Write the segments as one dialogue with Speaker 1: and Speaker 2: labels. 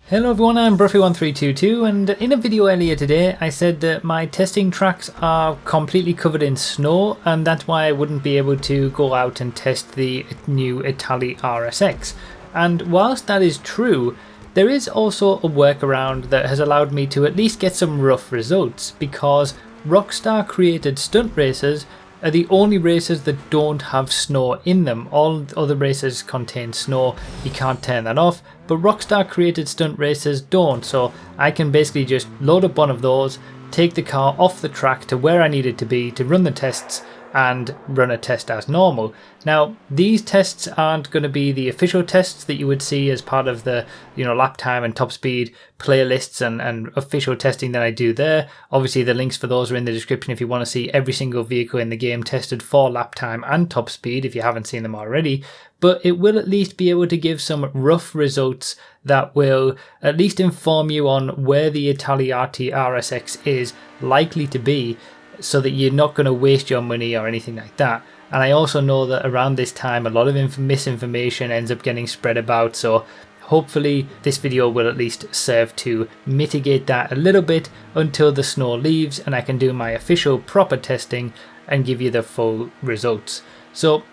Speaker 1: Hello everyone, I'm Bruffy1322 and in a video earlier today I said that my testing tracks are completely covered in snow and that's why I wouldn't be able to go out and test the new Itali RSX. And whilst that is true, there is also a workaround that has allowed me to at least get some rough results, because Rockstar created stunt races are the only races that don't have snow in them. All other races contain snow, you can't turn that off, but Rockstar created stunt races don't, so I can basically just load up one of those, take the car off the track to where I need it to be to run the tests and run a test as normal. Now, these tests aren't going to be the official tests that you would see as part of the lap time and top speed playlists and official testing that I do there. Obviously, the links for those are in the description if you want to see every single vehicle in the game tested for lap time and top speed if you haven't seen them already. But it will at least be able to give some rough results that will at least inform you on where the Itali RSX is likely to be, so that you're not going to waste your money or anything like that. And I also know that around this time a lot of misinformation ends up getting spread about, so hopefully this video will at least serve to mitigate that a little bit until the snow leaves and I can do my official proper testing and give you the full results. So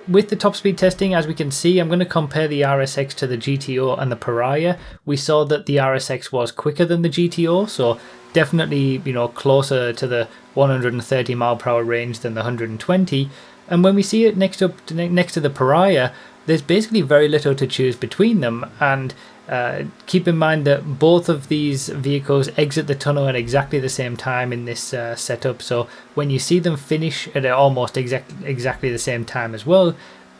Speaker 1: with the top speed testing, as we can see, I'm going to compare the RSX to the GTO and the Pariah. We saw that the RSX was quicker than the GTO, so definitely, closer to the 130 mile per hour range than the 120. And when we see it next to the Pariah, there's basically very little to choose between them. And keep in mind that both of these vehicles exit the tunnel at exactly the same time in this setup. So when you see them finish at almost exactly the same time as well,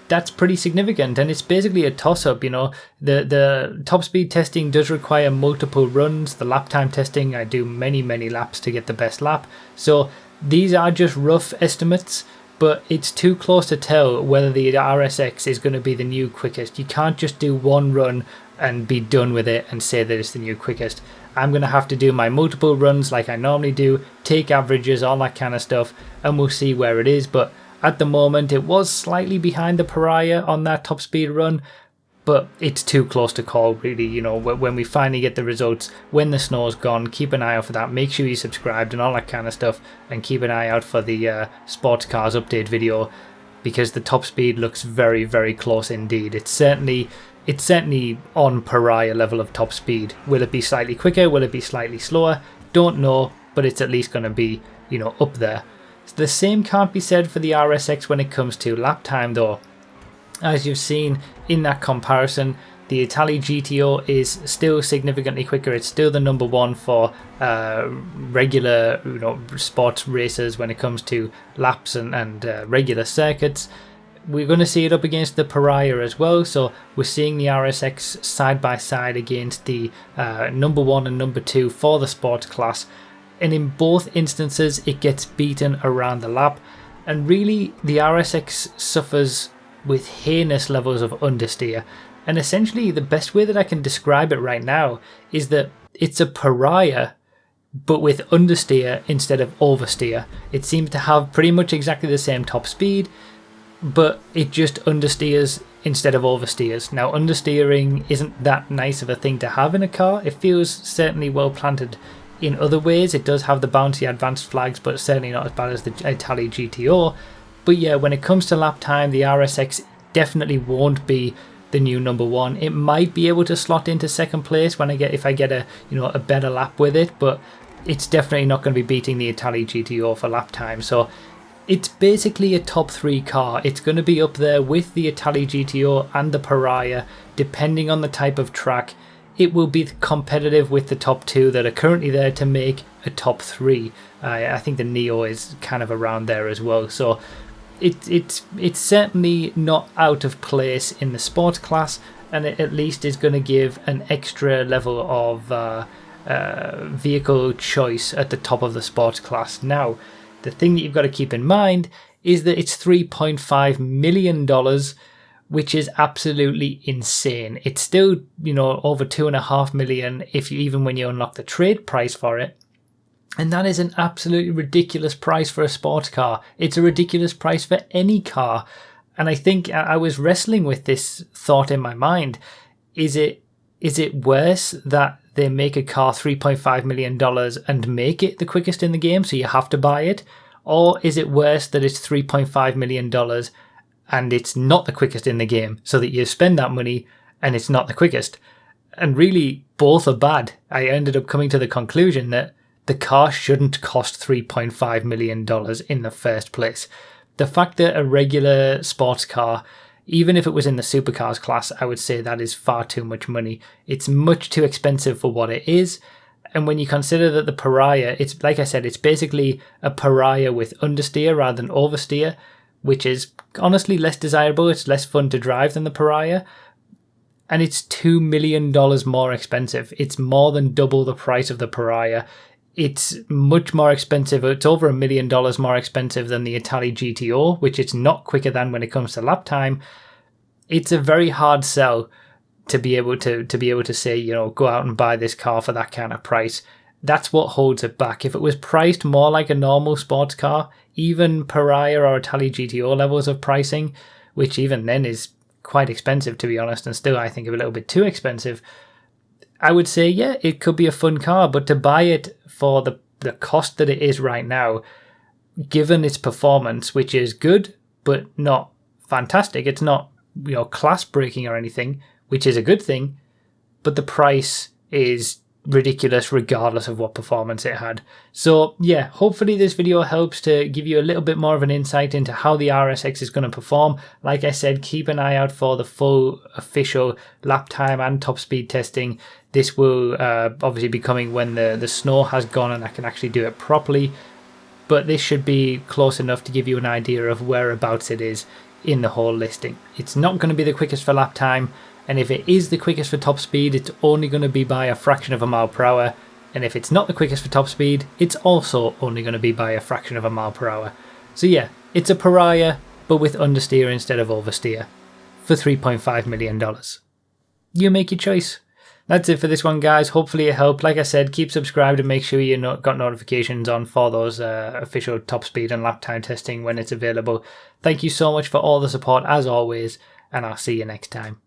Speaker 1: that's pretty significant, and it's basically a toss-up. The top speed testing does require multiple runs. The lap time testing, I do many laps to get the best lap. So these are just rough estimates, but it's too close to tell whether the RSX is going to be the new quickest. You can't just do one run and be done with it and say that it's the new quickest. I'm going to have to do my multiple runs like I normally do, take averages, all that kind of stuff, and we'll see where it is. But at the moment, it was slightly behind the Pariah on that top speed run, but it's too close to call, really. When we finally get the results, when the snow's gone, keep an eye out for that. Make sure you're subscribed and all that kind of stuff, and keep an eye out for the sports cars update video, because the top speed looks very close indeed. It's certainly on Pariah level of top speed. Will it be slightly quicker? Will it be slightly slower? Don't know, but it's at least going to be, up there. The same can't be said for the RSX when it comes to lap time though. As you've seen in that comparison, the Itali GTO is still significantly quicker. It's still the number one for regular sports races when it comes to laps and regular circuits. We're going to see it up against the Pariah as well, so we're seeing the RSX side by side against the number one and number two for the sports class. And in both instances it gets beaten around the lap, and really the RSX suffers with heinous levels of understeer. And essentially the best way that I can describe it right now is that it's a Pariah but with understeer instead of oversteer. It seems to have pretty much exactly the same top speed, but it just understeers instead of oversteers. Now, understeering isn't that nice of a thing to have in a car. It feels certainly well planted in other ways. It does have the bouncy advanced flags, but certainly not as bad as the Itali GTO. But yeah, when it comes to lap time, the RSX definitely won't be the new number one. It might be able to slot into second place if I get a better lap with it, but it's definitely not going to be beating the Itali GTO for lap time. So it's basically a top three car. It's going to be up there with the Itali GTO and the Pariah, depending on the type of track. It will be competitive with the top two that are currently there to make a top three. I think the Neo is kind of around there as well. So it's certainly not out of place in the sports class, and it at least is going to give an extra level of vehicle choice at the top of the sports class. Now, the thing that you've got to keep in mind is that it's $3.5 million, which is absolutely insane. It's still, over $2.5 million even when you unlock the trade price for it. And that is an absolutely ridiculous price for a sports car. It's a ridiculous price for any car. And I think I was wrestling with this thought in my mind. Is it Is it worse that they make a car $3.5 million and make it the quickest in the game, so you have to buy it? Or is it worse that it's $3.5 million and it's not the quickest in the game, so that you spend that money and it's not the quickest? And really, both are bad. I ended up coming to the conclusion that the car shouldn't cost $3.5 million in the first place. The fact that a regular sports car, even if it was in the supercars class, I would say that is far too much money. It's much too expensive for what it is. And when you consider that the Pariah, it's like I said, it's basically a Pariah with understeer rather than oversteer, which is honestly less desirable. It's less fun to drive than the Pariah. And it's $2 million more expensive. It's more than double the price of the Pariah. It's much more expensive. It's over $1 million more expensive than the Itali GTO, which it's not quicker than when it comes to lap time. It's a very hard sell to be able to say, you know, go out and buy this car for that kind of price. That's what holds it back. If it was priced more like a normal sports car, even Pariah or Itali GTO levels of pricing, which even then is quite expensive to be honest, and still I think a little bit too expensive, I would say, yeah, it could be a fun car, but to buy it for the cost that it is right now, given its performance, which is good, but not fantastic, it's not, you know, class breaking or anything, which is a good thing, but the price is ridiculous regardless of what performance it had. So yeah, hopefully this video helps to give you a little bit more of an insight into how the RSX is going to perform. Like I said, keep an eye out for the full official lap time and top speed testing. This will obviously be coming when the snow has gone and I can actually do it properly, but this should be close enough to give you an idea of whereabouts it is in the whole listing. It's not going to be the quickest for lap time, and if it is the quickest for top speed, it's only going to be by a fraction of a mile per hour. And if it's not the quickest for top speed, it's also only going to be by a fraction of a mile per hour. So yeah, it's a Pariah, but with understeer instead of oversteer, for $3.5 million. You make your choice. That's it for this one, guys. Hopefully it helped. Like I said, keep subscribed and make sure you got notifications on for those official top speed and lap time testing when it's available. Thank you so much for all the support as always, and I'll see you next time.